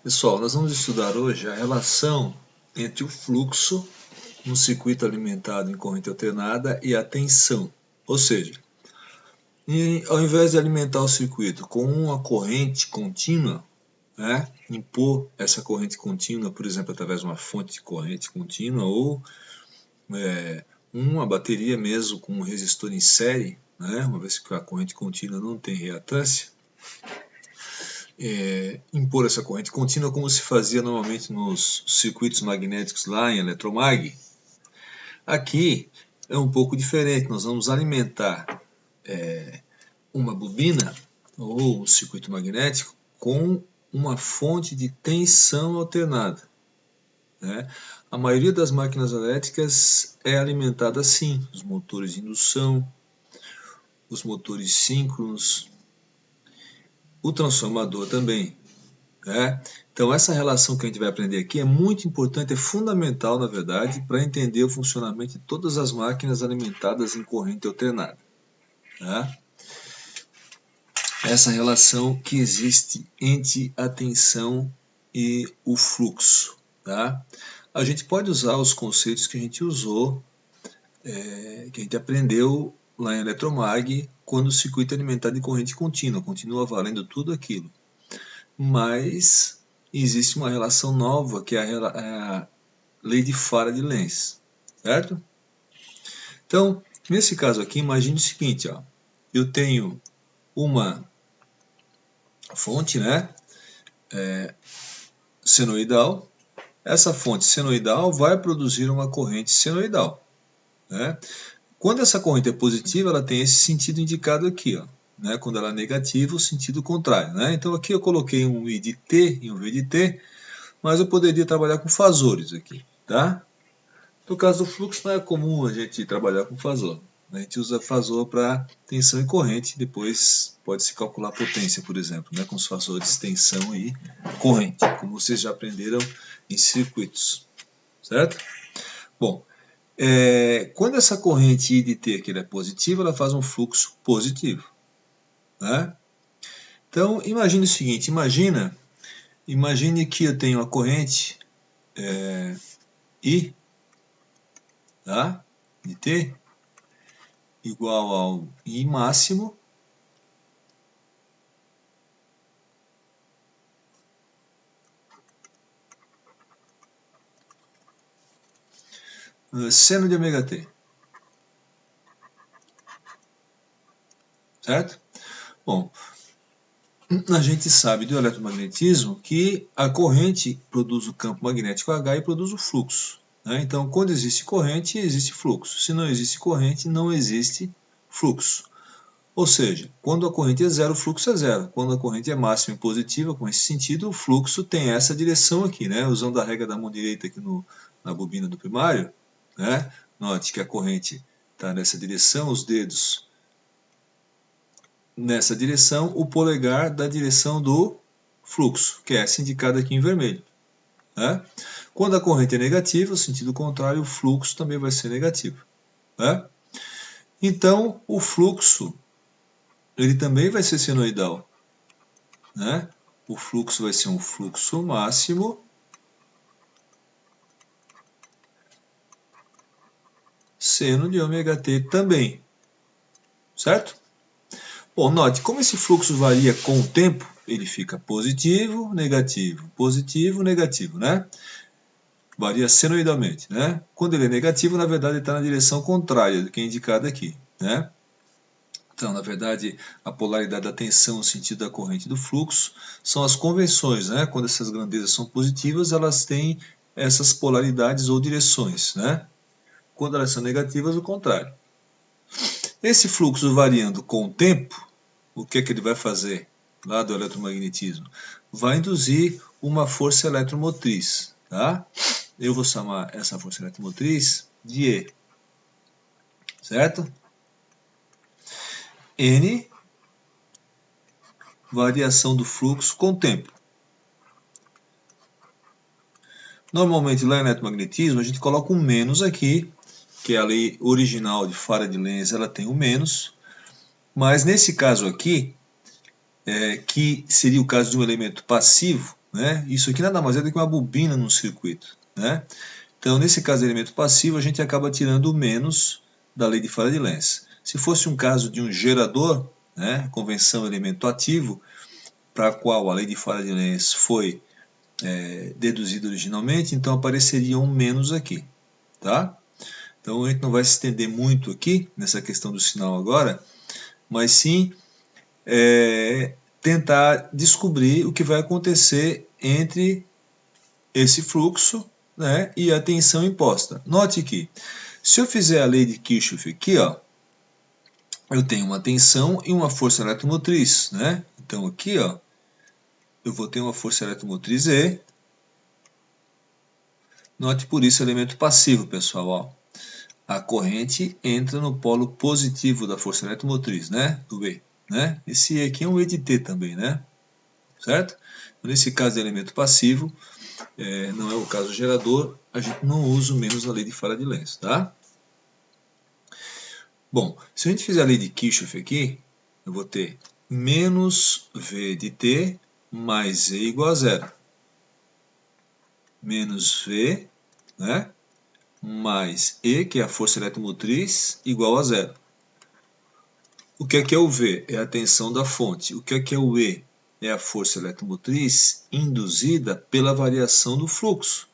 Pessoal, nós vamos estudar hoje a relação entre o fluxo no circuito alimentado em corrente alternada e a tensão. Ou seja, ao invés de alimentar o circuito com uma corrente contínua, impor essa corrente contínua, por exemplo, através de uma fonte de corrente contínua ou uma bateria mesmo com um resistor em série, uma vez que a corrente contínua não tem reatância, impor essa corrente contínua como se fazia normalmente nos circuitos magnéticos lá em eletromag. Aqui é um pouco diferente, nós vamos alimentar uma bobina ou um circuito magnético com uma fonte de tensão alternada. A maioria das máquinas elétricas é alimentada assim, os motores de indução, os motores síncronos, o transformador também. Então essa relação que a gente vai aprender aqui é muito importante, é fundamental na verdade, para entender o funcionamento de todas as máquinas alimentadas em corrente alternada. Essa relação que existe entre a tensão e o fluxo. A gente pode usar os conceitos que a gente usou, que a gente aprendeu lá em eletromag, quando o circuito é alimentado em corrente contínua, continua valendo tudo aquilo. Mas existe uma relação nova, que é a lei de Faraday-Lenz, certo? Então, nesse caso aqui, imagine o seguinte, eu tenho uma fonte, senoidal. Essa fonte senoidal vai produzir uma corrente senoidal. Quando essa corrente é positiva, ela tem esse sentido indicado aqui, quando ela é negativa, o sentido contrário. Então aqui eu coloquei um I de T e um V de T, mas eu poderia trabalhar com fasores aqui. No caso do fluxo não é comum a gente trabalhar com fasor. A gente usa fasor para tensão e corrente, depois pode-se calcular a potência, por exemplo, com os fasores tensão e corrente, como vocês já aprenderam em circuitos, certo? Bom, quando essa corrente I de T aqui é positiva, ela faz um fluxo positivo. Então, imagine o seguinte, imagine que eu tenho uma corrente I de T igual ao I máximo seno de ômega T. Certo? Bom, a gente sabe do eletromagnetismo que a corrente produz o campo magnético H e produz o fluxo. Então, quando existe corrente, existe fluxo. Se não existe corrente, não existe fluxo. Ou seja, quando a corrente é zero, o fluxo é zero. Quando a corrente é máxima e positiva, com esse sentido, o fluxo tem essa direção aqui. Usando a regra da mão direita aqui na bobina do primário, note que a corrente está nessa direção, os dedos nessa direção, o polegar da direção do fluxo, que é essa indicada aqui em vermelho. Quando a corrente é negativa, o sentido contrário, o fluxo também vai ser negativo. Então, o fluxo, ele também vai ser senoidal. O fluxo vai ser um fluxo máximo seno de ômega T também. Certo? Bom, note, como esse fluxo varia com o tempo, ele fica positivo, negativo, varia senoidalmente, Quando ele é negativo, na verdade, ele está na direção contrária do que é indicado aqui, Então, na verdade, a polaridade da tensão no sentido da corrente do fluxo são as convenções, Quando essas grandezas são positivas, elas têm essas polaridades ou direções, Quando elas são negativas, o contrário. Esse fluxo variando com o tempo, o que ele vai fazer lá do eletromagnetismo? Vai induzir uma força eletromotriz. Eu vou chamar essa força eletromotriz de E. Certo? N, variação do fluxo com o tempo. Normalmente lá no eletromagnetismo a gente coloca um menos aqui, que é a lei original de Faraday-Lenz, ela tem um menos. Mas nesse caso aqui, que seria o caso de um elemento passivo, né? Isso aqui nada mais é do que uma bobina no circuito, né? Então, nesse caso de elemento passivo, a gente acaba tirando o menos da lei de Faraday-Lenz. Se fosse um caso de um gerador, né, convenção elemento ativo, para a qual a lei de Faraday-Lenz foi deduzida originalmente, então apareceria um menos aqui, tá? Então a gente não vai se estender muito aqui nessa questão do sinal agora, mas sim tentar descobrir o que vai acontecer entre esse fluxo, né, e a tensão imposta. Note que, se eu fizer a lei de Kirchhoff aqui, ó, eu tenho uma tensão e uma força eletromotriz, né? Então aqui, ó, eu vou ter uma força eletromotriz E. Note por isso elemento passivo, pessoal, ó. A corrente entra no polo positivo da força eletromotriz, né? Do E, né? Esse E aqui é um E de T também, né? Certo? Nesse caso de elemento passivo, não é o caso gerador, a gente não usa o menos a lei de Faraday-Lenz, tá? Bom, se a gente fizer a lei de Kirchhoff aqui, eu vou ter menos V de T mais E igual a zero. Menos V, né? Mais E, que é a força eletromotriz, igual a zero. O que é o V? É a tensão da fonte. O que é o E? É a força eletromotriz induzida pela variação do fluxo,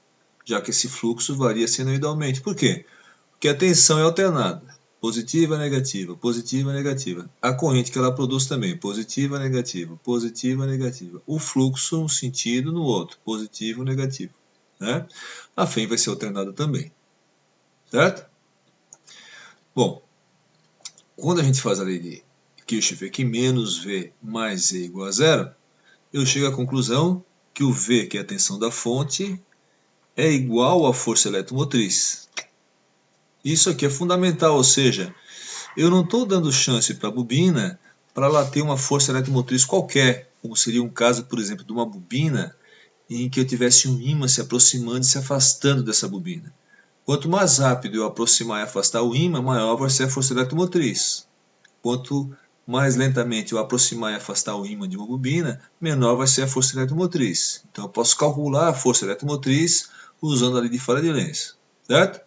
já que esse fluxo varia sinusoidalmente. Por quê? Porque a tensão é alternada, positiva, negativa, positiva, negativa. A corrente que ela produz também, positiva, negativa, positiva, negativa. O fluxo um sentido no outro, positivo, negativo, né? A FEM vai ser alternada também, certo? Bom, quando a gente faz a lei de Kirchhoff aqui, menos V mais E igual a zero, eu chego à conclusão que o V, que é a tensão da fonte, é igual à força eletromotriz. Isso aqui é fundamental, ou seja, eu não estou dando chance para a bobina para ela ter uma força eletromotriz qualquer, como seria um caso, por exemplo, de uma bobina em que eu tivesse um ímã se aproximando e se afastando dessa bobina. Quanto mais rápido eu aproximar e afastar o ímã, maior vai ser a força eletromotriz. Quanto mais lentamente eu aproximar e afastar o ímã de uma bobina, menor vai ser a força eletromotriz. Então eu posso calcular a força eletromotriz usando a lei de Faraday-Lenz, certo?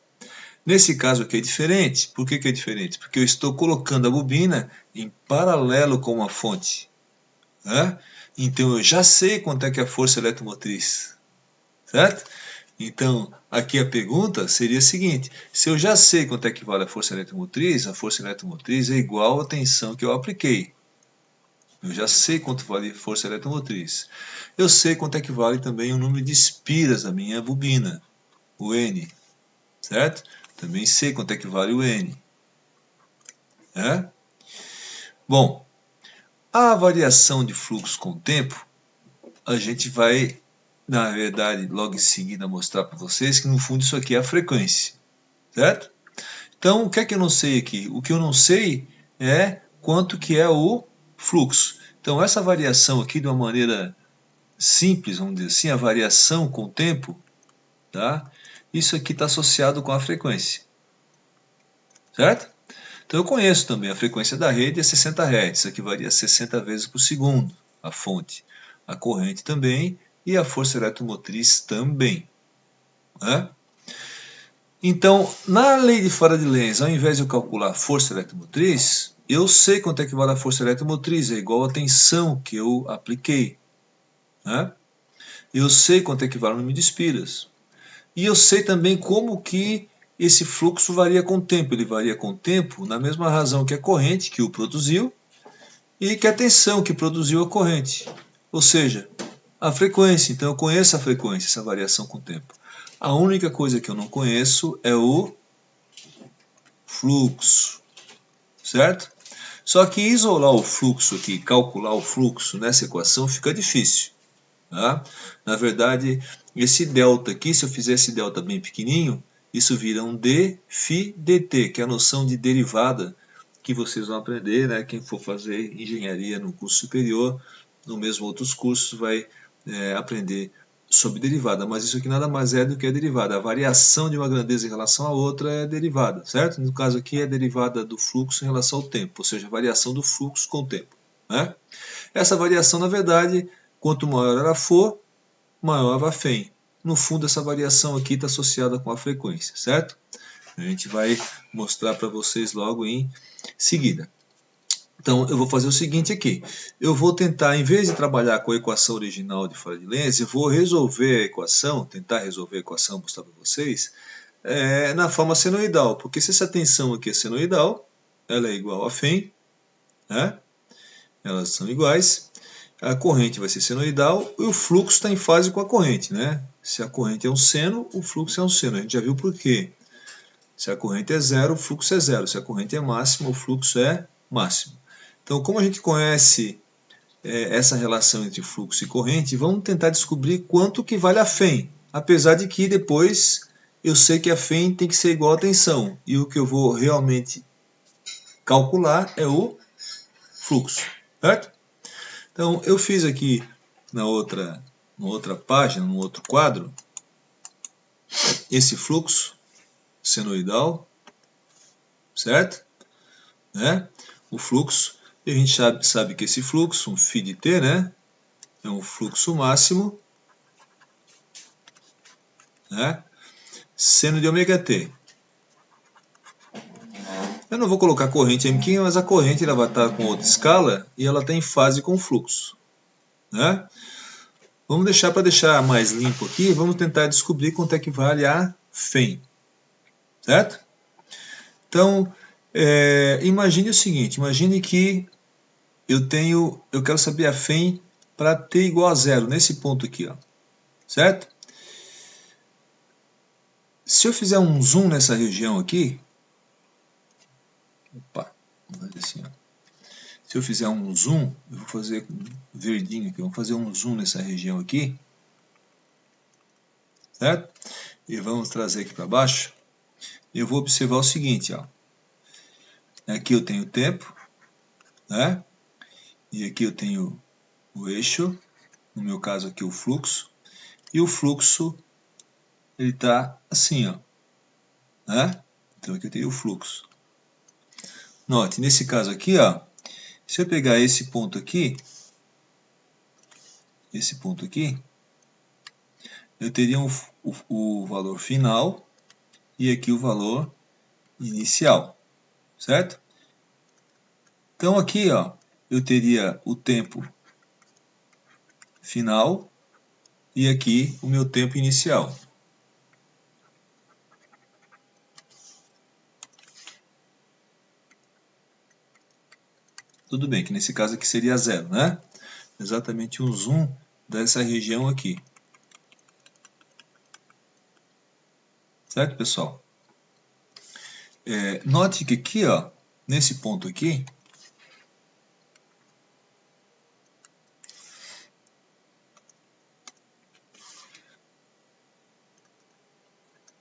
Nesse caso aqui é diferente. Por que é diferente? Porque eu estou colocando a bobina em paralelo com uma fonte, né? Então eu já sei quanto é que é a força eletromotriz, certo? Então, aqui a pergunta seria a seguinte: se eu já sei quanto é que vale a força eletromotriz é igual à tensão que eu apliquei. Eu já sei quanto vale a força eletromotriz. Eu sei quanto é que vale também o número de espiras da minha bobina, o N, certo? Também sei quanto é que vale o N. Bom, a variação de fluxo com o tempo, a gente vai, na verdade, logo em seguida mostrar para vocês que no fundo isso aqui é a frequência, certo? Então, o que é que eu não sei aqui? O que eu não sei é quanto que é o fluxo. Então, essa variação aqui, de uma maneira simples, vamos dizer assim, a variação com o tempo, tá? Isso aqui está associado com a frequência, certo? Então, eu conheço também a frequência da rede é 60 Hz, aqui varia 60 vezes por segundo, a fonte. A corrente também e a força eletromotriz também, né? Então, na lei de Faraday-Lenz, ao invés de eu calcular a força eletromotriz, eu sei quanto é que vale a força eletromotriz, é igual à tensão que eu apliquei, né? Eu sei quanto é que vale o número de espiras. E eu sei também como que esse fluxo varia com o tempo. Ele varia com o tempo na mesma razão que a corrente que o produziu e que a tensão que produziu a corrente. Ou seja, a frequência. Então eu conheço a frequência, essa variação com o tempo. A única coisa que eu não conheço é o fluxo, certo? Só que isolar o fluxo aqui, calcular o fluxo nessa equação fica difícil, tá? Na verdade, esse delta aqui, se eu fizer esse delta bem pequenininho, isso vira um dφ dt, que é a noção de derivada que vocês vão aprender, né? Quem for fazer engenharia no curso superior, no mesmo outros cursos, vai aprender sobre derivada, mas isso aqui nada mais é do que a derivada. A variação de uma grandeza em relação à outra é derivada, certo? No caso aqui é a derivada do fluxo em relação ao tempo, ou seja, a variação do fluxo com o tempo, né? Essa variação, na verdade, quanto maior ela for, maior a Vafem. No fundo, essa variação aqui está associada com a frequência, certo? A gente vai mostrar para vocês logo em seguida. Então, eu vou fazer o seguinte aqui. Eu vou tentar, em vez de trabalhar com a equação original de fora de Lenz, eu vou resolver a equação, tentar resolver a equação, mostrar para vocês, na forma senoidal. Porque se essa tensão aqui é senoidal, ela é igual a Φ, né? Elas são iguais. A corrente vai ser senoidal e o fluxo está em fase com a corrente, né? Se a corrente é um seno, o fluxo é um seno. A gente já viu por quê. Se a corrente é zero, o fluxo é zero. Se a corrente é máxima, o fluxo é máximo. Então, como a gente conhece essa relação entre fluxo e corrente, vamos tentar descobrir quanto que vale a Φ. Apesar de que depois eu sei que a Φ tem que ser igual à tensão. E o que eu vou realmente calcular é o fluxo, certo? Então, eu fiz aqui na outra página, no outro quadro, esse fluxo senoidal, certo? Né? O fluxo, e a gente sabe que esse fluxo, um φ de t, né? É um fluxo máximo, né? Seno de ômega t. Eu não vou colocar corrente M15, mas a corrente ela vai estar com outra escala e ela está em fase com o fluxo, né? Vamos deixar para deixar mais limpo aqui, vamos tentar descobrir quanto é que vale a Φ, certo? Então, imagine o seguinte, imagine que eu quero saber a Φ para t igual a zero, nesse ponto aqui, ó, certo? Se eu fizer um zoom nessa região aqui, opa, vou fazer assim, ó. Se eu fizer um zoom, eu vou fazer verdinho aqui, vou fazer um zoom nessa região aqui, certo? E vamos trazer aqui para baixo. Eu vou observar o seguinte, ó. Aqui eu tenho o tempo, né? E aqui eu tenho o eixo, no meu caso aqui o fluxo, e o fluxo ele está assim, ó, né? Então aqui eu tenho o fluxo. Note, nesse caso aqui, ó, se eu pegar esse ponto aqui, eu teria o valor final e aqui o valor inicial, certo? Então aqui, ó, eu teria o tempo final e aqui o meu tempo inicial. Tudo bem que nesse caso aqui seria zero, né? Exatamente um zoom dessa região aqui. Certo, pessoal? Note que aqui, ó, nesse ponto aqui,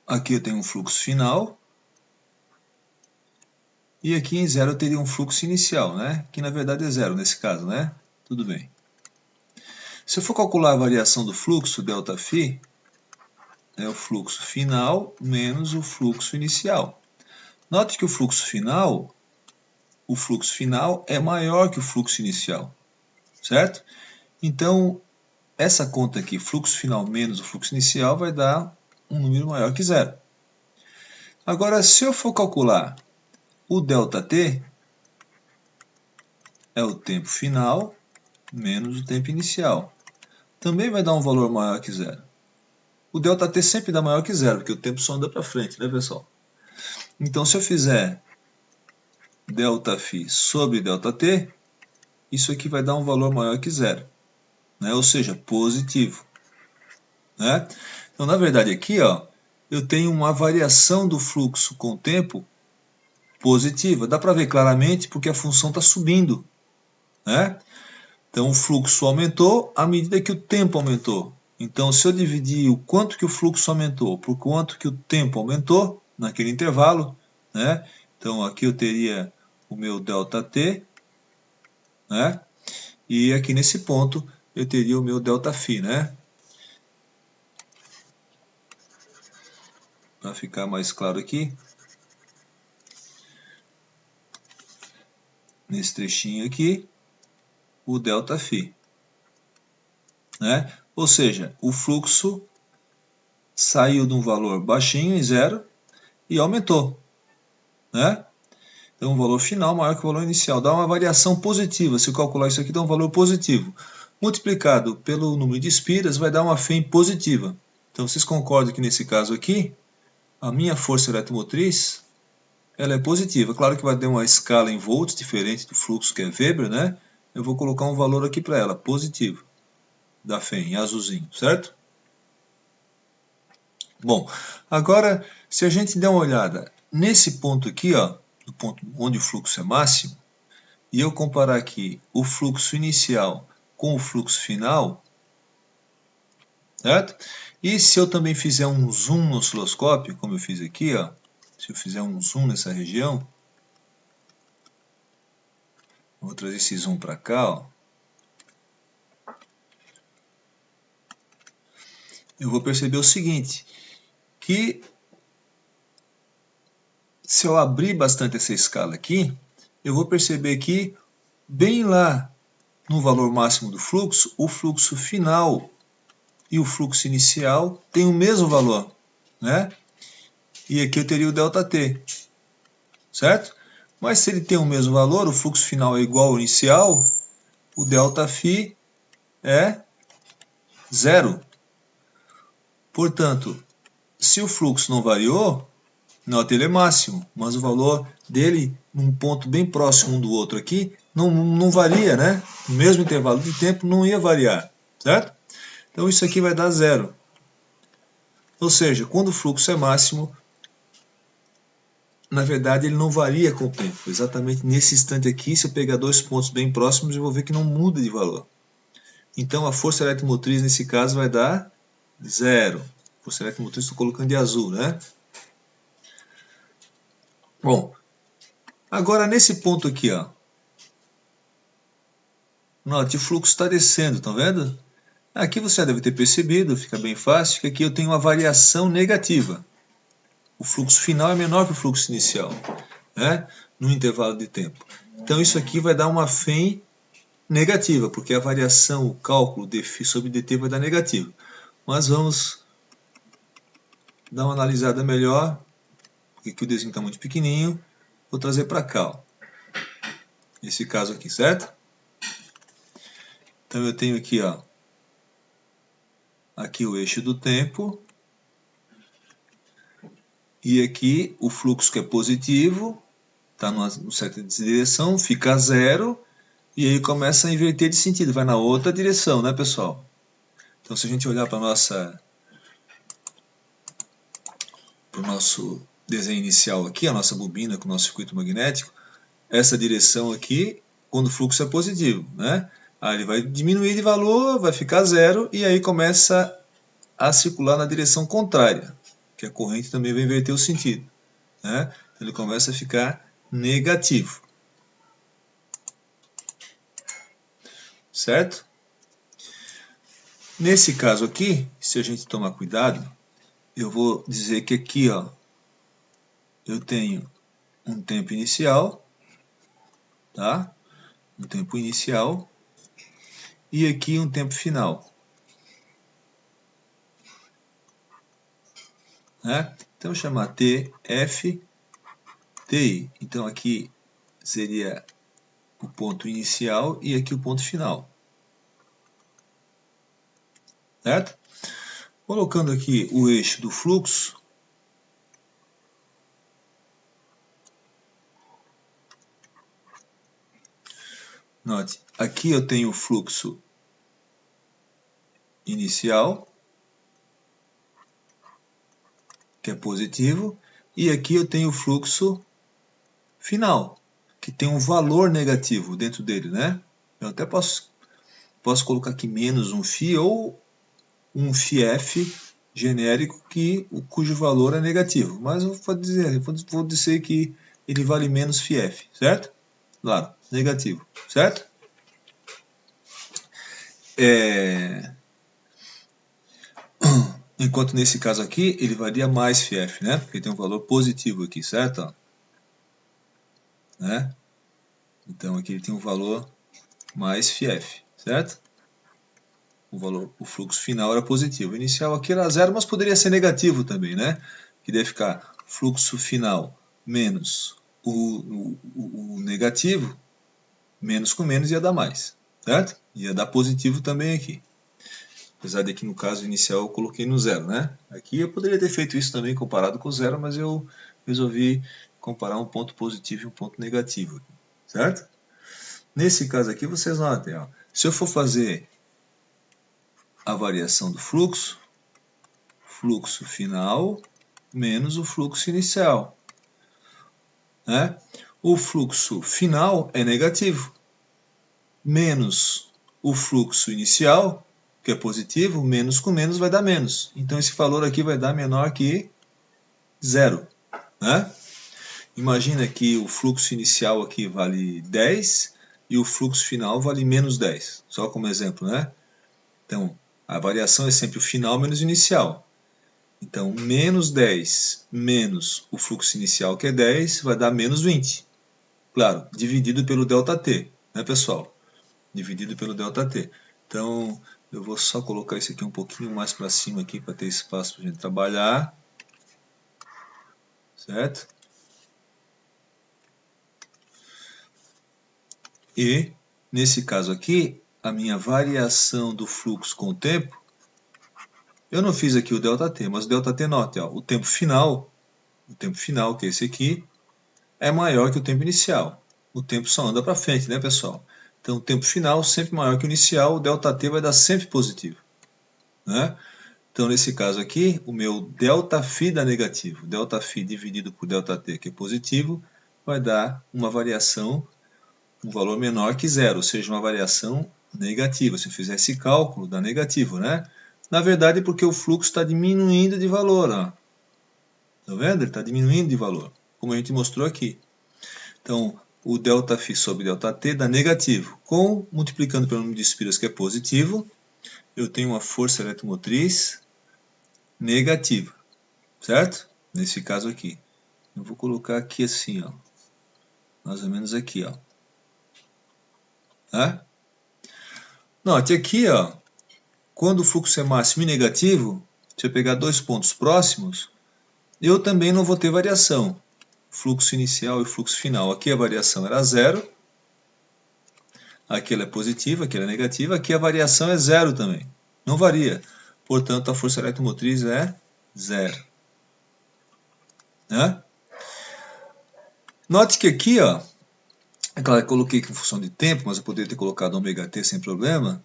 aqui eu tenho um fluxo final, e aqui em zero eu teria um fluxo inicial, né? Que na verdade é zero nesse caso, né? Tudo bem. Se eu for calcular a variação do fluxo, ΔΦ, é o fluxo final menos o fluxo inicial. Note que o fluxo final é maior que o fluxo inicial, certo? Então, essa conta aqui, fluxo final menos o fluxo inicial, vai dar um número maior que zero. Agora, se eu for calcular o ΔT, é o tempo final menos o tempo inicial. Também vai dar um valor maior que zero. O ΔT sempre dá maior que zero, porque o tempo só anda para frente, né, pessoal? Então, se eu fizer ΔΦ sobre ΔT, isso aqui vai dar um valor maior que zero, né? Ou seja, positivo. Né? Então, na verdade, aqui ó, eu tenho uma variação do fluxo com o tempo positiva. Dá para ver claramente porque a função está subindo. Né? Então, o fluxo aumentou à medida que o tempo aumentou. Então, se eu dividir o quanto que o fluxo aumentou por quanto que o tempo aumentou naquele intervalo, né? Então, aqui eu teria o meu ΔT, né? E aqui nesse ponto eu teria o meu ΔΦ, né? Para ficar mais claro aqui, nesse trechinho aqui, o ΔΦ. Né? Ou seja, o fluxo saiu de um valor baixinho, em 0, e aumentou, né? Então, o valor final maior que o valor inicial. Dá uma variação positiva. Se eu calcular isso aqui, dá um valor positivo. Multiplicado pelo número de espiras, vai dar uma FEM positiva. Então, vocês concordam que nesse caso aqui, a minha força eletromotriz, ela é positiva. Claro que vai ter uma escala em volts, diferente do fluxo que é Weber, né? Eu vou colocar um valor aqui para ela, positivo, da FEM, em azulzinho, certo? Bom, agora, se a gente der uma olhada nesse ponto aqui, ó, do ponto onde o fluxo é máximo, e eu comparar aqui o fluxo inicial com o fluxo final, certo? E se eu também fizer um zoom no osciloscópio, como eu fiz aqui, ó, se eu fizer um zoom nessa região, vou trazer esse zoom para cá, ó, eu vou perceber o seguinte, que se eu abrir bastante essa escala aqui, eu vou perceber que bem lá no valor máximo do fluxo, o fluxo final e o fluxo inicial têm o mesmo valor, né? E aqui eu teria o ΔT, certo? Mas se ele tem o mesmo valor, o fluxo final é igual ao inicial, o ΔΦ é 0. Portanto, se o fluxo não variou, nota ele é máximo, mas o valor dele, num ponto bem próximo um do outro aqui, não varia, né? No mesmo intervalo de tempo não ia variar, certo? Então isso aqui vai dar 0. Ou seja, quando o fluxo é máximo, na verdade ele não varia com o tempo. Exatamente nesse instante aqui, se eu pegar dois pontos bem próximos, eu vou ver que não muda de valor. Então a força eletromotriz nesse caso vai dar 0. Força eletromotriz estou colocando de azul, né? Bom, agora nesse ponto aqui, ó, note, o fluxo está descendo, estão vendo? Aqui você já deve ter percebido, fica bem fácil, que aqui eu tenho uma variação negativa. O fluxo final é menor que o fluxo inicial, né? No intervalo de tempo. Então isso aqui vai dar uma FEM negativa, porque a variação, o cálculo dφ sobre dt vai dar negativo. Mas vamos dar uma analisada melhor, porque aqui o desenho está muito pequenininho. Vou trazer para cá, ó, esse caso aqui, certo? Então eu tenho aqui, ó, aqui o eixo do tempo, e aqui o fluxo que é positivo, está numa certa direção, fica 0, e aí começa a inverter de sentido, vai na outra direção, né, pessoal? Então se a gente olhar para o nosso desenho inicial aqui, a nossa bobina com o nosso circuito magnético, essa direção aqui, quando o fluxo é positivo, né? Aí ele vai diminuir de valor, vai ficar 0, e aí começa a circular na direção contrária, que a corrente também vai inverter o sentido, né? Então ele começa a ficar negativo, certo? Nesse caso aqui, se a gente tomar cuidado, eu vou dizer que aqui, ó, eu tenho um tempo inicial, tá? Um tempo inicial, e aqui um tempo final, né? Então, vou chamar TF, TI. Então, aqui seria o ponto inicial e aqui o ponto final, certo? Colocando aqui o eixo do fluxo, note, aqui eu tenho o fluxo inicial, que é positivo, e aqui eu tenho o fluxo final, que tem um valor negativo dentro dele, né? Eu até posso colocar aqui menos um φ ou um φf genérico cujo valor é negativo, mas eu vou dizer que ele vale menos φf, certo? Claro, negativo, certo? Enquanto nesse caso aqui, ele varia mais φf, né? Porque tem um valor positivo aqui, certo? Né? Então aqui ele tem um valor mais φf, certo? o fluxo final era positivo. O inicial aqui era 0, mas poderia ser negativo também, né? Que deve ficar fluxo final menos o negativo, menos com menos ia dar mais, certo? Ia dar positivo também aqui. Apesar de que no caso inicial eu coloquei no 0, né? Aqui eu poderia ter feito isso também comparado com o 0, mas eu resolvi comparar um ponto positivo e um ponto negativo, certo? Nesse caso aqui vocês notem, ó, se eu for fazer a variação do fluxo, fluxo final menos o fluxo inicial, né? O fluxo final é negativo, menos o fluxo inicial, que é positivo, menos com menos vai dar menos. Então esse valor aqui vai dar menor que 0, né? Imagina que o fluxo inicial aqui vale 10 e o fluxo final vale menos 10, só como exemplo, né? Então, a variação é sempre o final menos o inicial. Então, menos 10 menos o fluxo inicial, que é 10, vai dar menos 20. Claro, dividido pelo ΔT, né, pessoal? Dividido pelo ΔT. Então, eu vou só colocar isso aqui um pouquinho mais para cima aqui para ter espaço para a gente trabalhar. Certo? E, nesse caso aqui, a minha variação do fluxo com o tempo, eu não fiz aqui o ΔT, mas o ΔT note, ó, o tempo final, que é esse aqui, é maior que o tempo inicial. O tempo só anda para frente, né, pessoal? Então, o tempo final sempre maior que o inicial, o ΔT vai dar sempre positivo, né? Então, nesse caso aqui, o meu ΔΦ dá negativo. ΔΦ dividido por ΔT, que é positivo, vai dar uma variação, um valor menor que 0, ou seja, uma variação negativa. Se eu fizer esse cálculo, dá negativo, né? Na verdade, porque o fluxo está diminuindo de valor, ó. Tá vendo? Ele está diminuindo de valor, como a gente mostrou aqui. Então, o ΔΦ sobre ΔT dá negativo. Multiplicando pelo número de espiras, que é positivo, eu tenho uma força eletromotriz negativa, certo? Nesse caso aqui. Eu vou colocar aqui assim, ó. Mais ou menos aqui, ó. Tá? Note aqui, ó. Quando o fluxo é máximo e negativo, se eu pegar dois pontos próximos, eu também não vou ter variação. Fluxo inicial e fluxo final. Aqui a variação era 0. Aqui ela é positiva, aqui ela é negativa. Aqui a variação é 0 também. Não varia. Portanto, a força eletromotriz é 0. Né? Note que aqui, ó, é claro que eu coloquei aqui em função de tempo, mas eu poderia ter colocado ômega-t sem problema.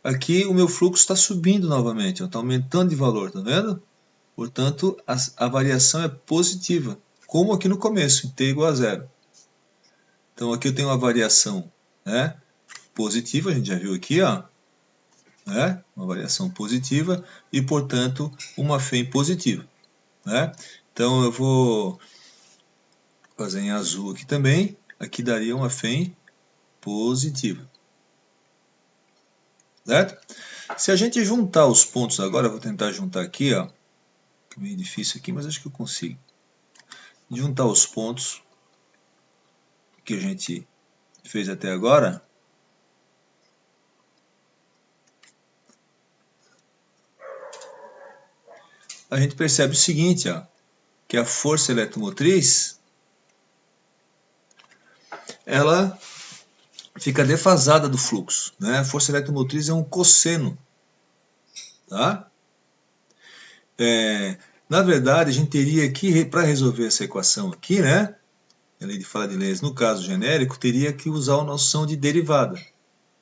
Aqui o meu fluxo está subindo novamente, está aumentando de valor, tá vendo? Portanto, a variação é positiva, como aqui no começo, em t igual a 0. Então aqui eu tenho uma variação, né, positiva, a gente já viu aqui, ó, né, uma variação positiva e, portanto, uma FEM positiva. Né? Então eu vou fazer em azul aqui também, aqui daria uma FEM positiva. Certo? Se a gente juntar os pontos agora, eu vou tentar juntar aqui, ó, é meio difícil aqui, mas acho que eu consigo. Juntar os pontos que a gente fez até agora. A gente percebe o seguinte, ó, que a força eletromotriz, ela fica defasada do fluxo, né? A força eletromotriz é um cosseno, tá? Na verdade, a gente teria que, para resolver essa equação aqui, né? A lei de Fala-de-Lenz, no caso genérico, teria que usar a noção de derivada,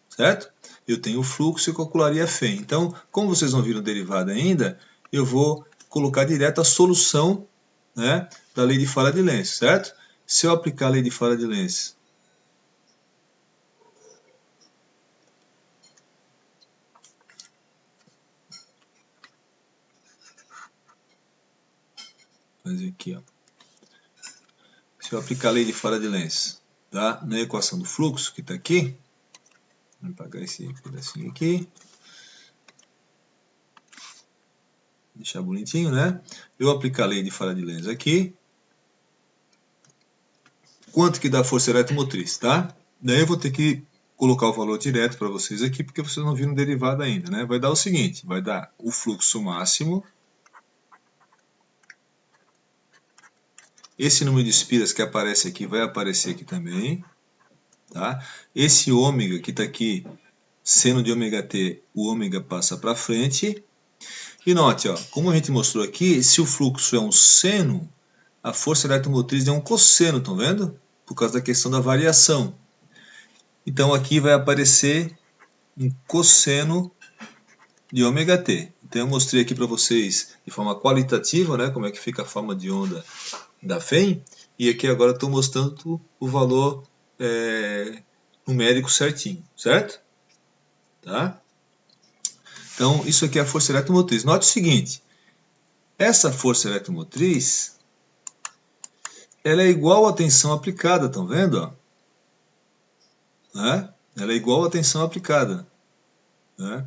certo? Eu tenho o fluxo e eu calcularia a FEM. Então, como vocês não viram derivada ainda, eu vou colocar direto a solução, né, da lei de Fala-de-Lenz, certo? Se eu aplicar a lei de Fala-de-Lenz fazer aqui, ó. Se eu aplicar a lei de Fala-de-Lenz, tá, na equação do fluxo, que está aqui, vou apagar esse pedacinho aqui, deixar bonitinho, né? Eu aplicar a lei de Fala-de-Lenz aqui, quanto que dá a força eletromotriz, tá? Daí eu vou ter que colocar o valor direto para vocês aqui, porque vocês não viram derivada ainda, né? Vai dar o seguinte, vai dar o fluxo máximo, esse número de espiras que aparece aqui vai aparecer aqui também, tá? Esse ômega que está aqui, seno de ômega t, o ômega passa para frente. E note, ó, como a gente mostrou aqui, se o fluxo é um seno, a força eletromotriz é um cosseno, estão vendo? Por causa da questão da variação. Então aqui vai aparecer um cosseno de ômega t. Então eu mostrei aqui para vocês de forma qualitativa, né, como é que fica a forma de onda da FEM. E aqui agora estou mostrando o valor numérico certinho, certo? Tá? Então isso aqui é a força eletromotriz. Note o seguinte, essa força eletromotriz, ela é igual à tensão aplicada, estão vendo? Ó? Né? Ela é igual à tensão aplicada. Né?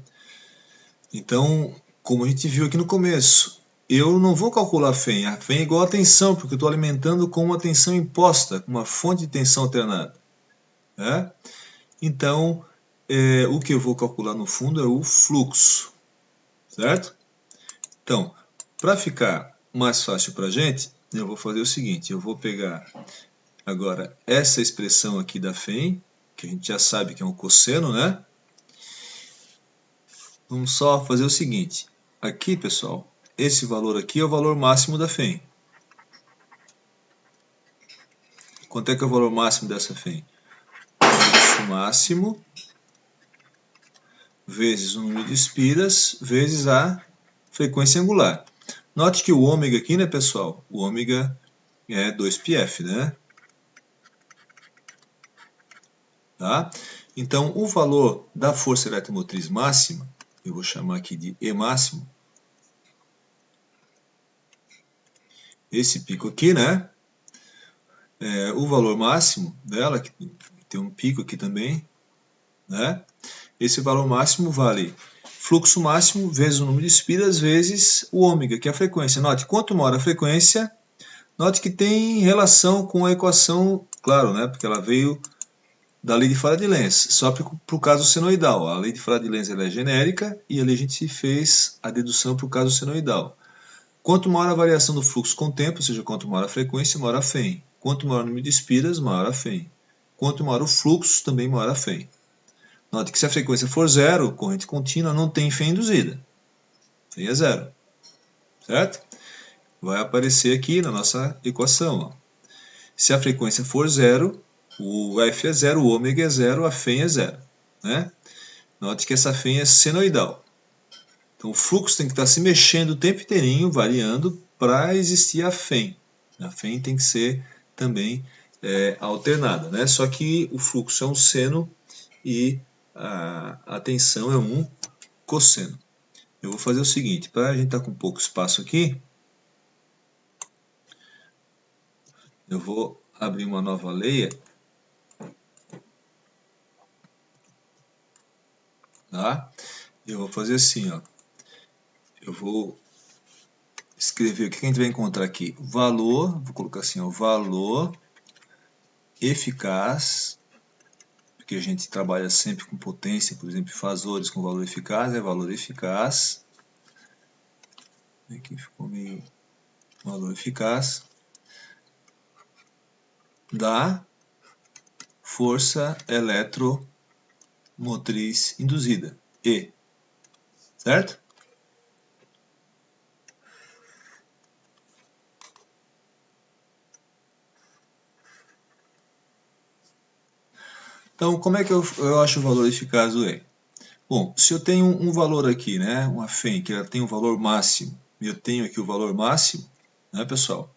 Então, como a gente viu aqui no começo, eu não vou calcular a FEM. A FEM é igual à tensão, porque eu estou alimentando com uma tensão imposta, com uma fonte de tensão alternada. Né? Então, o que eu vou calcular no fundo é o fluxo. Certo? Então, para ficar mais fácil para a gente, eu vou fazer o seguinte, eu vou pegar agora essa expressão aqui da FEM, que a gente já sabe que é um cosseno, né? Vamos só fazer o seguinte, aqui pessoal, esse valor aqui é o valor máximo da FEM. Quanto é que é o valor máximo dessa FEM? O fluxo máximo vezes o número de espiras vezes a frequência angular. Note que o ômega aqui, né pessoal, o ômega é 2πf, né? Tá? Então, o valor da força eletromotriz máxima, eu vou chamar aqui de E máximo, esse pico aqui, né? O valor máximo dela, que tem um pico aqui também, né? Esse valor máximo vale fluxo máximo vezes o número de espiras vezes o ômega, que é a frequência. Note, quanto maior a frequência, note que tem relação com a equação, claro, né? Porque ela veio da lei de Faraday-Lenz, só para o caso senoidal. A lei de Faraday-Lenz é genérica e ali a gente fez a dedução para o caso senoidal. Quanto maior a variação do fluxo com o tempo, ou seja, quanto maior a frequência, maior a FEM. Quanto maior o número de espiras, maior a FEM. Quanto maior o fluxo, também maior a FEM. Note que se a frequência for zero, corrente contínua, não tem FEM induzida. FEM é zero. Certo? Vai aparecer aqui na nossa equação. Ó. Se a frequência for zero, o F é zero, o ômega é zero, a FEM é zero. Né? Note que essa FEM é senoidal. Então o fluxo tem que estar se mexendo o tempo inteirinho, variando, para existir a FEM. A FEM tem que ser também alternada. Né? Só que o fluxo é um seno e a tensão é um cosseno. Eu vou fazer o seguinte, para a gente estar com pouco espaço aqui, eu vou abrir uma nova leia. Tá? Eu vou fazer assim, ó. Eu vou escrever o que a gente vai encontrar aqui. Valor, vou colocar assim, ó, valor eficaz, porque a gente trabalha sempre com potência, por exemplo, fasores com valor eficaz, é valor eficaz. Aqui ficou meio valor eficaz da força eletromotriz induzida, E. Certo? Então, como é que eu acho o valor eficaz do E? Bom, se eu tenho um valor aqui, né, uma FEM, que ela tem um valor máximo, e eu tenho aqui o valor máximo, né, pessoal?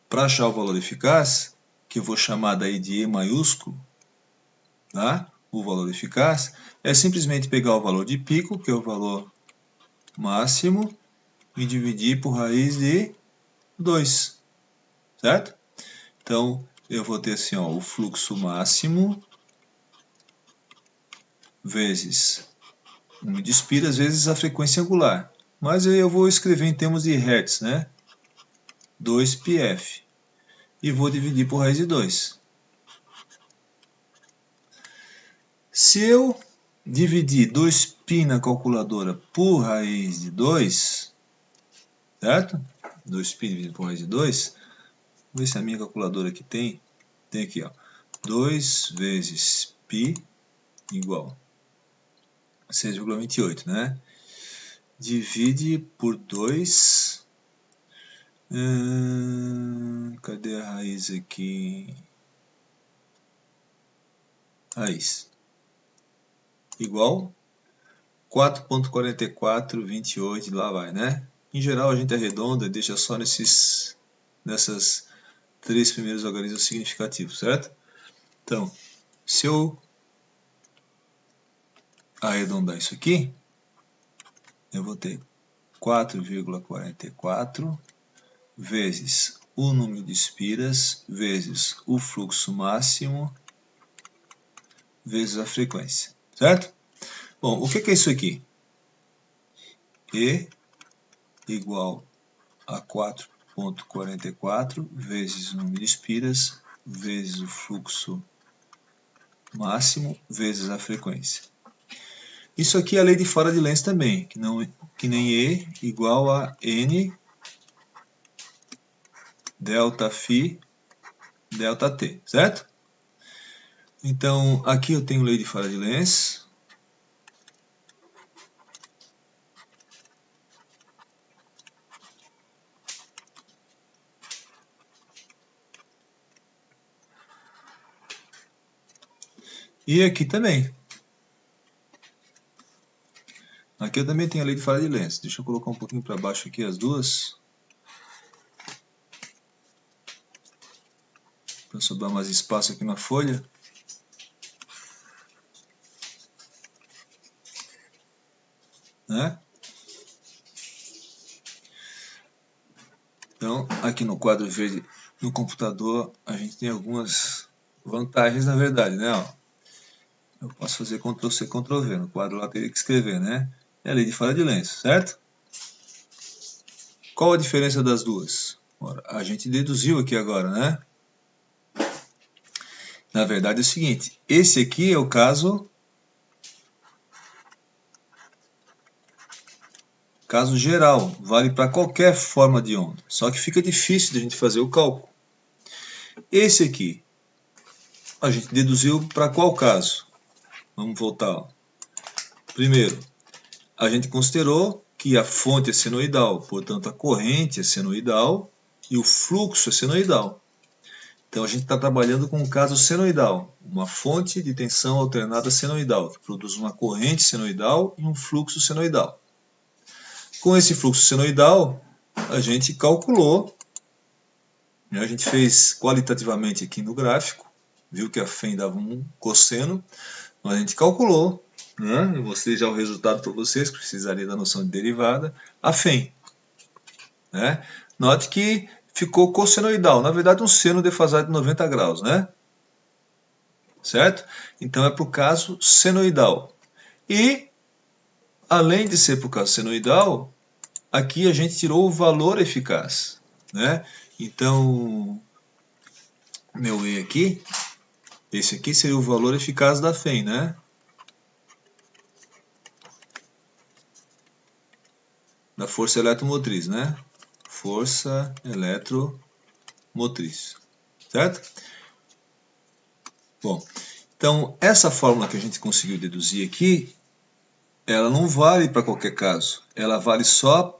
Para achar o valor eficaz, que eu vou chamar daí de E maiúsculo, tá? O valor eficaz, é simplesmente pegar o valor de pico, que é o valor máximo, e dividir por raiz de 2, certo? Então, eu vou ter assim, ó, o fluxo máximo vezes o número de espiras vezes a frequência angular. Mas eu vou escrever em termos de hertz, né? 2πf. E vou dividir por raiz de 2. Se eu dividir 2π na calculadora por raiz de 2, certo? 2π dividido por raiz de 2, vamos ver se a minha calculadora aqui tem aqui, ó, 2 vezes π igual a 6,28, né? Divide por 2, cadê a raiz aqui? Raiz igual 4,4428, lá vai, né? Em geral a gente arredonda e deixa só nessas 3 primeiros algarismos significativos, certo? Então, se eu arredondar isso aqui, eu vou ter 4,44 vezes o número de espiras vezes o fluxo máximo vezes a frequência, certo? Bom, o que é isso aqui? E igual a 4,44 vezes o número de espiras vezes o fluxo máximo vezes a frequência. Isso aqui é a lei de fora de Lenz também, que nem E igual a N delta φ delta T, certo? Então, aqui eu tenho lei de fora de Lenz. E aqui também. Aqui eu também tenho a lei de fora de Lenz. Deixa eu colocar um pouquinho para baixo aqui as duas, para sobrar mais espaço aqui na folha. Né? Então, aqui no quadro verde no computador, a gente tem algumas vantagens, na verdade, né? Ó, eu posso fazer Ctrl+C, Ctrl+V. No quadro lá teria que escrever, né? É a lei de fora de Lenz, certo? Qual a diferença das duas? Ora, a gente deduziu aqui agora, né? Na verdade é o seguinte, esse aqui é o caso geral, vale para qualquer forma de onda, só que fica difícil de a gente fazer o cálculo. Esse aqui, a gente deduziu para qual caso? Vamos voltar. Primeiro, a gente considerou que a fonte é senoidal, portanto a corrente é senoidal e o fluxo é senoidal. Então a gente está trabalhando com um caso senoidal, uma fonte de tensão alternada senoidal, que produz uma corrente senoidal e um fluxo senoidal. Com esse fluxo senoidal, a gente calculou, né, a gente fez qualitativamente aqui no gráfico, viu que a FEM dava um cosseno, mas a gente calculou, né, eu mostrei já o resultado para vocês, precisaria da noção de derivada, a FEM. Né? Note que ficou cossenoidal, na verdade um seno defasado de 90 graus, né? Certo? Então é para o caso senoidal. E, além de ser para o caso senoidal, aqui a gente tirou o valor eficaz, né? Então, meu E aqui, esse aqui seria o valor eficaz da FEM, né? Da força eletromotriz, né? Força eletromotriz, certo? Bom, então essa fórmula que a gente conseguiu deduzir aqui, ela não vale para qualquer caso, ela vale só,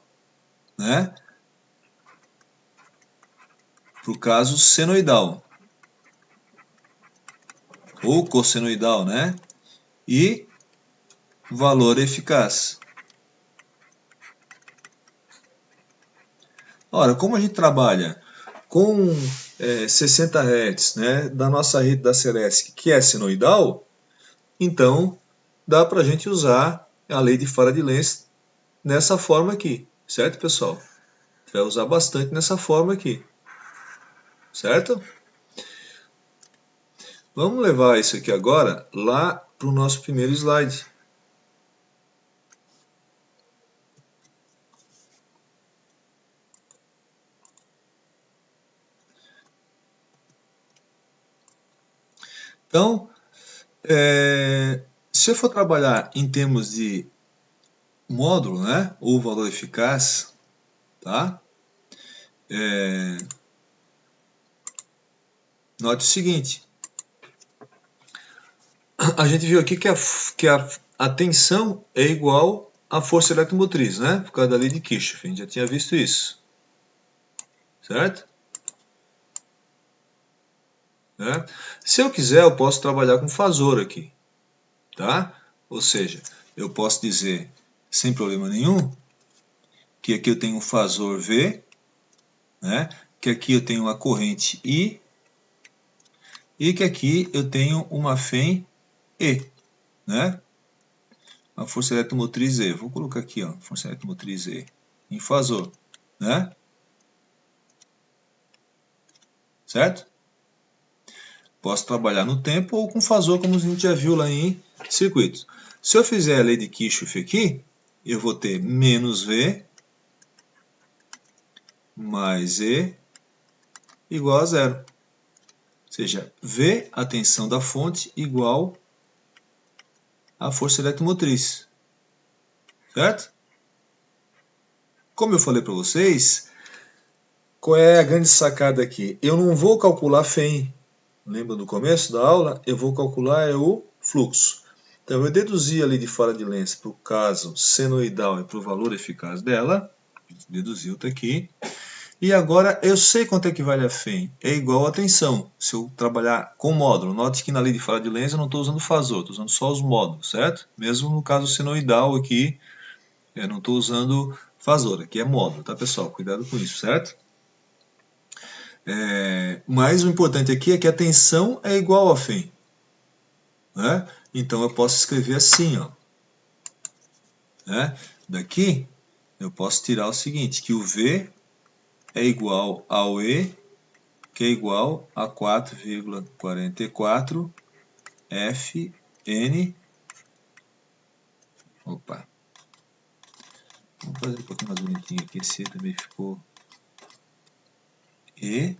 né, para o caso senoidal ou cossenoidal, né? E valor eficaz. Ora, como a gente trabalha com 60 Hz, né, da nossa rede da Celesc, que é senoidal, então dá para a gente usar a lei de fora de Lenz nessa forma aqui, certo, pessoal? Vai usar bastante nessa forma aqui, certo? Vamos levar isso aqui agora lá para o nosso primeiro slide. Então, Se eu for trabalhar em termos de módulo, né, ou valor eficaz, tá? Note o seguinte, a gente viu aqui que a tensão é igual à força eletromotriz, né? Por causa da lei de Kirchhoff, a gente já tinha visto isso, certo? Se eu quiser, eu posso trabalhar com fasor aqui, tá? Ou seja, eu posso dizer, sem problema nenhum, que aqui eu tenho um fasor V, né? Que aqui eu tenho uma corrente I, e que aqui eu tenho uma fém E, né? A força eletromotriz E. Vou colocar aqui, ó, força eletromotriz E, em fasor, né? Certo? Posso trabalhar no tempo ou com fasor, como a gente já viu lá em circuitos. Se eu fizer a lei de Kirchhoff aqui, eu vou ter menos V mais E igual a zero. Ou seja, V, a tensão da fonte, igual a força eletromotriz. Certo? Como eu falei para vocês, qual é a grande sacada aqui? Eu não vou calcular fém. Lembra do começo da aula? Eu vou calcular o fluxo. Então eu deduzi ali de fora de lens para o caso senoidal e para o valor eficaz dela. Deduziu, está aqui. E agora eu sei quanto é que vale a fém. É igual a tensão. Se eu trabalhar com módulo. Note que na lei de fora de lens eu não estou usando fasor, estou usando só os módulos, certo? Mesmo no caso senoidal aqui, eu não estou usando fasor. Aqui é módulo, tá pessoal? Cuidado com isso, certo? Mas o importante aqui é que a tensão é igual a fém. Né? Então eu posso escrever assim, ó. Né? Daqui eu posso tirar o seguinte, que o V é igual ao E, que é igual a 4,44 Fn. Opa. Vamos fazer um pouquinho mais bonitinho aqui, esse E também ficou E,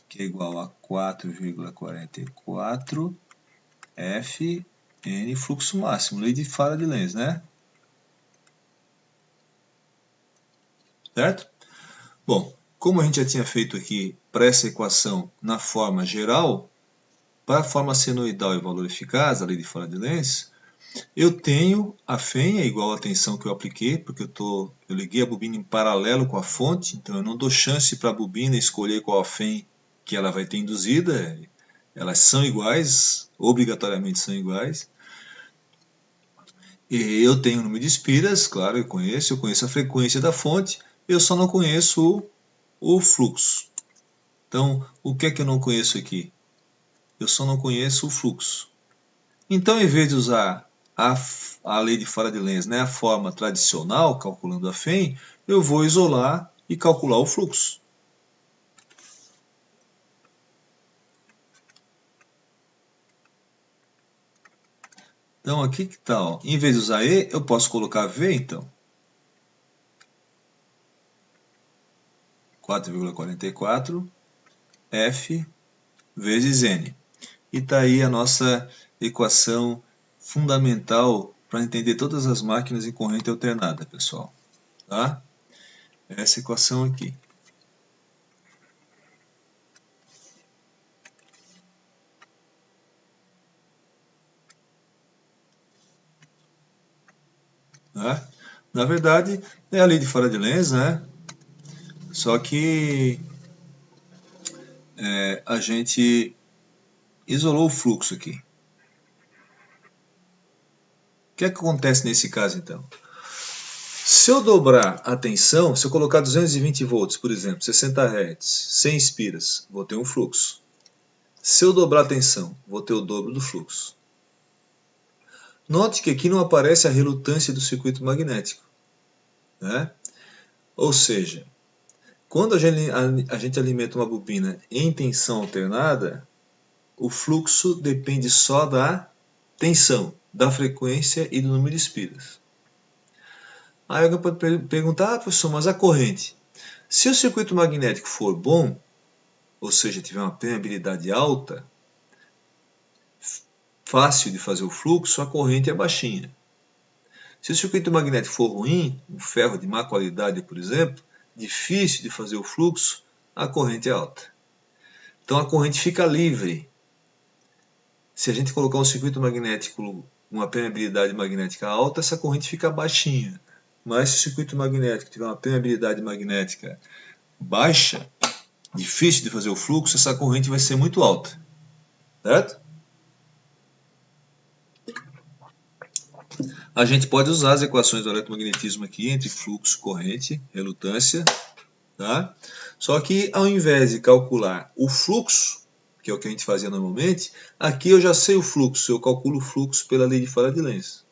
que é igual a 4,44 Fn fluxo máximo, lei de fora de Lenz, né? Certo? Bom, como a gente já tinha feito aqui para essa equação na forma geral, para a forma senoidal e valor eficaz, a lei de fora de Lenz, eu tenho a fém é igual à tensão que eu apliquei, porque eu liguei a bobina em paralelo com a fonte, então eu não dou chance para a bobina escolher qual a fém que ela vai ter induzida, elas são iguais, obrigatoriamente são iguais. E eu tenho o número de espiras, claro, eu conheço a frequência da fonte, eu só não conheço o fluxo. Então, o que é que eu não conheço aqui? Eu só não conheço o fluxo. Então, em vez de usar a lei de fora de Lenz, né, a forma tradicional, calculando a fém, eu vou isolar e calcular o fluxo. Então, aqui que está, ó. Em vez de usar E, eu posso colocar V, então. 4,44 F vezes N. E está aí a nossa equação fundamental para entender todas as máquinas em corrente alternada, pessoal. Tá? Essa equação aqui. Né? Na verdade, é a lei de fora de Lenz, né? Só que a gente isolou o fluxo aqui. O que é que acontece nesse caso, então? Se eu dobrar a tensão, se eu colocar 220 volts, por exemplo, 60 Hz, 100 espiras, vou ter um fluxo. Se eu dobrar a tensão, vou ter o dobro do fluxo. Note que aqui não aparece a relutância do circuito magnético. Né? Ou seja, quando a gente alimenta uma bobina em tensão alternada, o fluxo depende só da tensão, da frequência e do número de espiras. Aí alguém pode perguntar, professor, mas a corrente? Se o circuito magnético for bom, ou seja, tiver uma permeabilidade alta, fácil de fazer o fluxo, a corrente é baixinha. Se o circuito magnético for ruim, um ferro de má qualidade, por exemplo, difícil de fazer o fluxo, a corrente é alta. Então a corrente fica livre. Se a gente colocar um circuito magnético com uma permeabilidade magnética alta, essa corrente fica baixinha. Mas se o circuito magnético tiver uma permeabilidade magnética baixa, difícil de fazer o fluxo, essa corrente vai ser muito alta. Certo? A gente pode usar as equações do eletromagnetismo aqui entre fluxo, corrente, relutância. Tá? Só que ao invés de calcular o fluxo, que é o que a gente fazia normalmente, aqui eu já sei o fluxo, eu calculo o fluxo pela lei de Faraday-Lenz.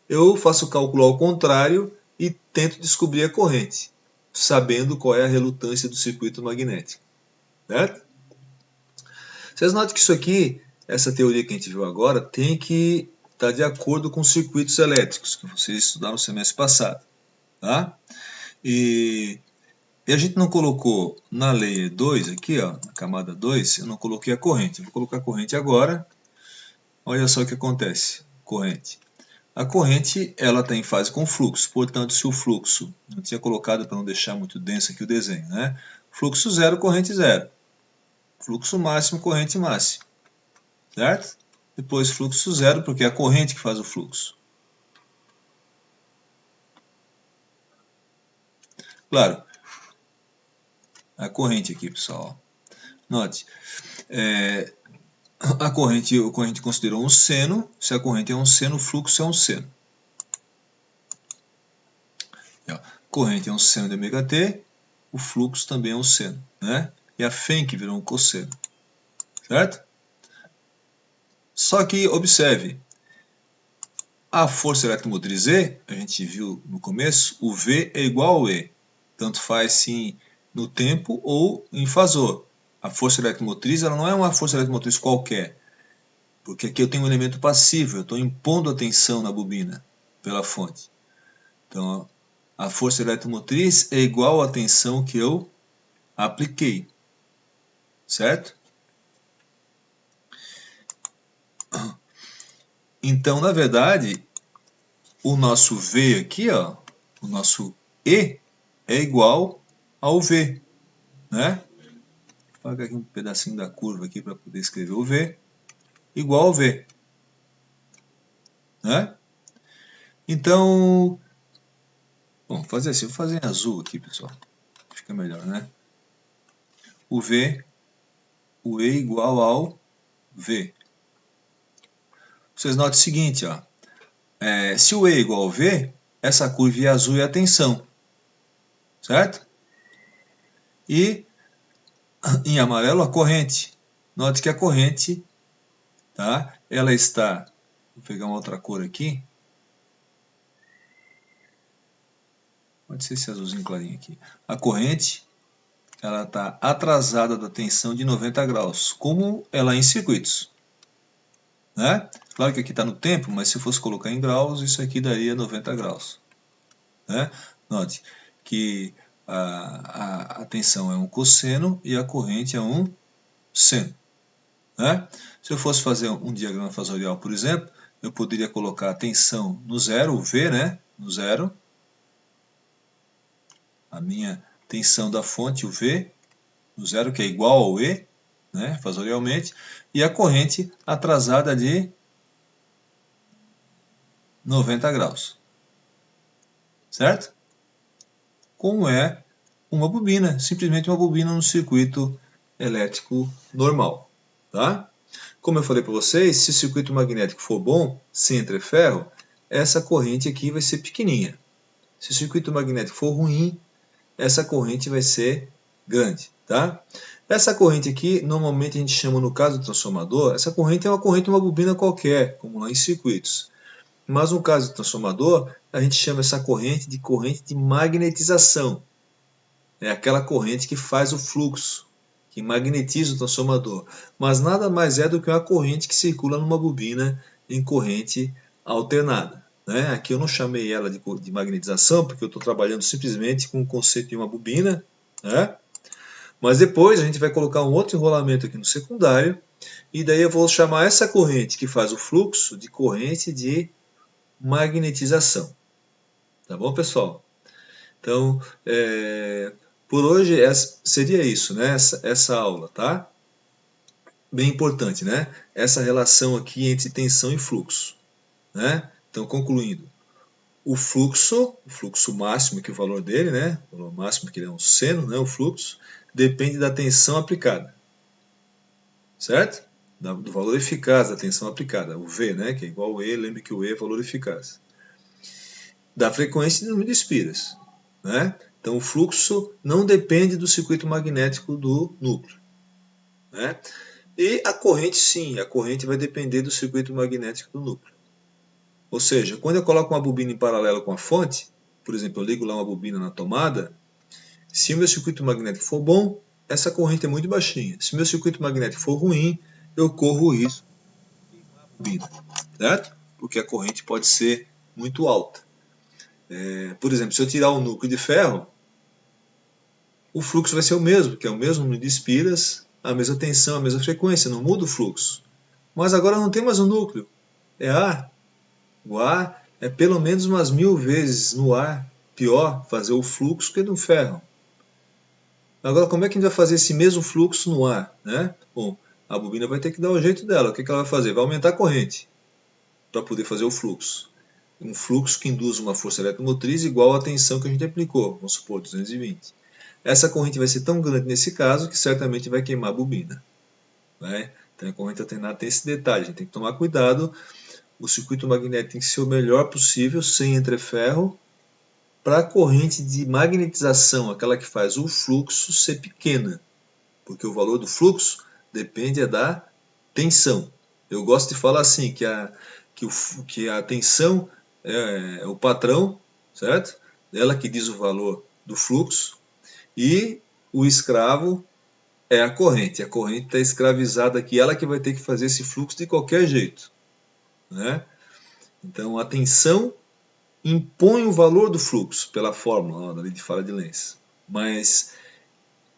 Eu faço o cálculo ao contrário e tento descobrir a corrente, sabendo qual é a relutância do circuito magnético. Certo? Vocês notam que isso aqui, essa teoria que a gente viu agora, tem que estar de acordo com os circuitos elétricos, que vocês estudaram no semestre passado. Tá? E a gente não colocou na layer 2 aqui, ó, na camada 2, eu não coloquei a corrente. Eu vou colocar a corrente agora. Olha só o que acontece. Corrente. A corrente, ela está em fase com o fluxo. Portanto, se o fluxo, não tinha colocado para não deixar muito denso aqui o desenho, né? Fluxo zero, corrente zero. Fluxo máximo, corrente máxima. Certo? Depois fluxo zero, porque é a corrente que faz o fluxo. Claro. A corrente aqui, pessoal. Note, a corrente considerou um seno. Se a corrente é um seno, o fluxo é um seno. A corrente é um seno de ômega t, o fluxo também é um seno, né? E a FENC virou um cosseno. Certo? Só que, observe, a força eletromotriz E, a gente viu no começo, o V é igual ao E. Tanto faz se no tempo ou em fasor. A força eletromotriz, ela não é uma força eletromotriz qualquer, porque aqui eu tenho um elemento passivo, eu estou impondo a tensão na bobina pela fonte. Então, a força eletromotriz é igual à tensão que eu apliquei. Certo? Então, na verdade, o nosso V aqui, ó, o nosso E é igual ao V, né? Vou apagar aqui um pedacinho da curva aqui para poder escrever o V, igual ao V, né? Então, bom, fazer assim, vou fazer em azul aqui, pessoal, fica melhor, né? O V, o E igual ao V. Vocês notem o seguinte, ó, se o E é igual ao V, essa curva azul é a tensão, certo? E em amarelo a corrente. Note que a corrente, tá? Ela está, vou pegar uma outra cor aqui. Pode ser esse azulzinho clarinho aqui. A corrente, ela está atrasada da tensão de 90 graus, como ela é em circuitos. Né? Claro que aqui está no tempo, mas se eu fosse colocar em graus, isso aqui daria 90 graus. Né? Note que a tensão é um cosseno e a corrente é um seno. Né? Se eu fosse fazer um diagrama fasorial, por exemplo, eu poderia colocar a tensão no zero, o V, né? No zero. A minha tensão da fonte, o V, no zero, que é igual ao E, né? Fasorialmente. E a corrente atrasada de 90 graus. Certo? Como é uma bobina, simplesmente uma bobina no circuito elétrico normal. Tá? Como eu falei para vocês, se o circuito magnético for bom, sem entreferro, essa corrente aqui vai ser pequenininha. Se o circuito magnético for ruim, essa corrente vai ser grande. Tá? Essa corrente aqui, normalmente a gente chama, no caso do transformador, essa corrente é uma corrente de uma bobina qualquer, como lá em circuitos. Mas no caso do transformador, a gente chama essa corrente de magnetização. É aquela corrente que faz o fluxo, que magnetiza o transformador. Mas nada mais é do que uma corrente que circula numa bobina em corrente alternada. Né? Aqui eu não chamei ela de magnetização, porque eu estou trabalhando simplesmente com o conceito de uma bobina. Né? Mas depois a gente vai colocar um outro enrolamento aqui no secundário, E daí eu vou chamar essa corrente que faz o fluxo de corrente de magnetização. Tá bom, pessoal? Então, por hoje seria isso, né? Essa aula, tá? Bem importante, né? Essa relação aqui entre tensão e fluxo, né? Então, concluindo, o fluxo máximo, que é o valor dele, né? O valor máximo que ele é um seno, né? O fluxo depende da tensão aplicada, certo? Do valor eficaz da tensão aplicada, o V, né? Que é igual ao E, lembre que o E é valor eficaz. Da frequência de número de espiras, né? Então, o fluxo não depende do circuito magnético do núcleo, né? E a corrente, sim, a corrente vai depender do circuito magnético do núcleo. Ou seja, quando eu coloco uma bobina em paralelo com a fonte, por exemplo, eu ligo lá uma bobina na tomada, se o meu circuito magnético for bom, essa corrente é muito baixinha. Se o meu circuito magnético for ruim, eu corro o risco de queimar a bobina, certo? Porque a corrente pode ser muito alta. Por exemplo, se eu tirar um núcleo de ferro, o fluxo vai ser o mesmo, que é o mesmo número de espiras, a mesma tensão, a mesma frequência, não muda o fluxo. Mas agora não tem mais um núcleo, é ar. O ar é pelo menos umas 1000 vezes no ar pior fazer o fluxo que no ferro. Agora, como é que a gente vai fazer esse mesmo fluxo no ar, né? Bom, a bobina vai ter que dar o jeito dela. O que ela vai fazer? Vai aumentar a corrente para poder fazer o fluxo. Um fluxo que induz uma força eletromotriz igual à tensão que a gente aplicou, vamos supor, 220. Essa corrente vai ser tão grande nesse caso que certamente vai queimar a bobina, né? Então a corrente alternada tem esse detalhe, a gente tem que tomar cuidado. O circuito magnético tem que ser o melhor possível, sem entreferro, para a corrente de magnetização, aquela que faz o fluxo, ser pequena. Porque o valor do fluxo depende da tensão. Eu gosto de falar assim, que a tensão é o patrão, certo? Ela que diz o valor do fluxo, e o escravo é a corrente. A corrente está escravizada aqui, ela que vai ter que fazer esse fluxo de qualquer jeito, né? Então a tensão impõe o valor do fluxo pela fórmula da lei de Faraday-Lenz. Mas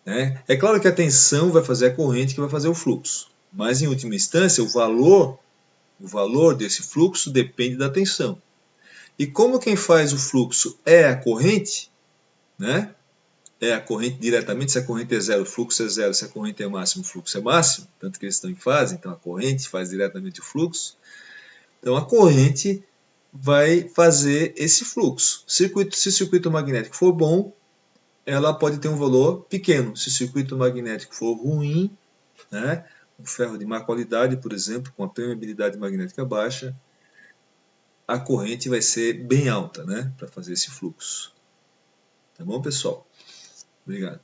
é claro que a tensão vai fazer a corrente que vai fazer o fluxo. Mas em última instância, o valor desse fluxo depende da tensão. E como quem faz o fluxo é a corrente, né? É a corrente diretamente, se a corrente é zero, o fluxo é zero, se a corrente é máximo, o fluxo é máximo, tanto que eles estão em fase, então a corrente faz diretamente o fluxo. Então a corrente vai fazer esse fluxo. Se o circuito magnético for bom, ela pode ter um valor pequeno. Se o circuito magnético for ruim, né, um ferro de má qualidade, por exemplo, com a permeabilidade magnética baixa, a corrente vai ser bem alta, né, para fazer esse fluxo. Tá bom, pessoal? Obrigado.